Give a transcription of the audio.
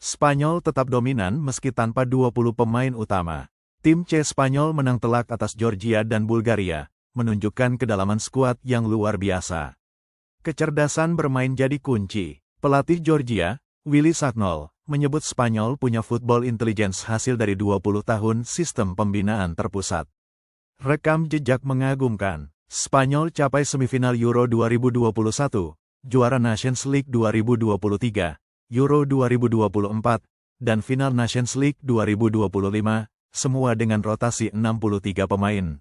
Spanyol tetap dominan meski tanpa 20 pemain utama. Tim C Spanyol menang telak atas Georgia dan Bulgaria, menunjukkan kedalaman skuad yang luar biasa. Kecerdasan bermain jadi kunci. Pelatih Georgia, Willy Sagnol, menyebut Spanyol punya football intelligence hasil dari 20 tahun sistem pembinaan terpusat. Rekam jejak mengagumkan. Spanyol capai semifinal Euro 2021, juara Nations League 2023, Euro 2024, dan final Nations League 2025, semua dengan rotasi 63 pemain.